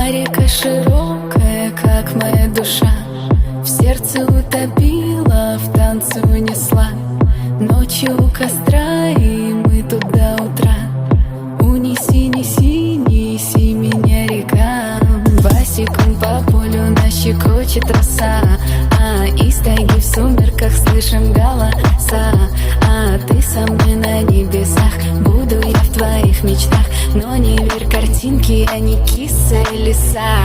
река широкая, как моя душа, в сердце утопила, в танце унесла. Ночью у костра, и мы тут до утра. Унеси, неси, неси меня, река. Босиком по полю нас щекочет роса, из тайги в сумерках слышим голоса. Ты со мной на небесах, буду я в твоих мечтах. Но не верь картинке, а не киса и лиса.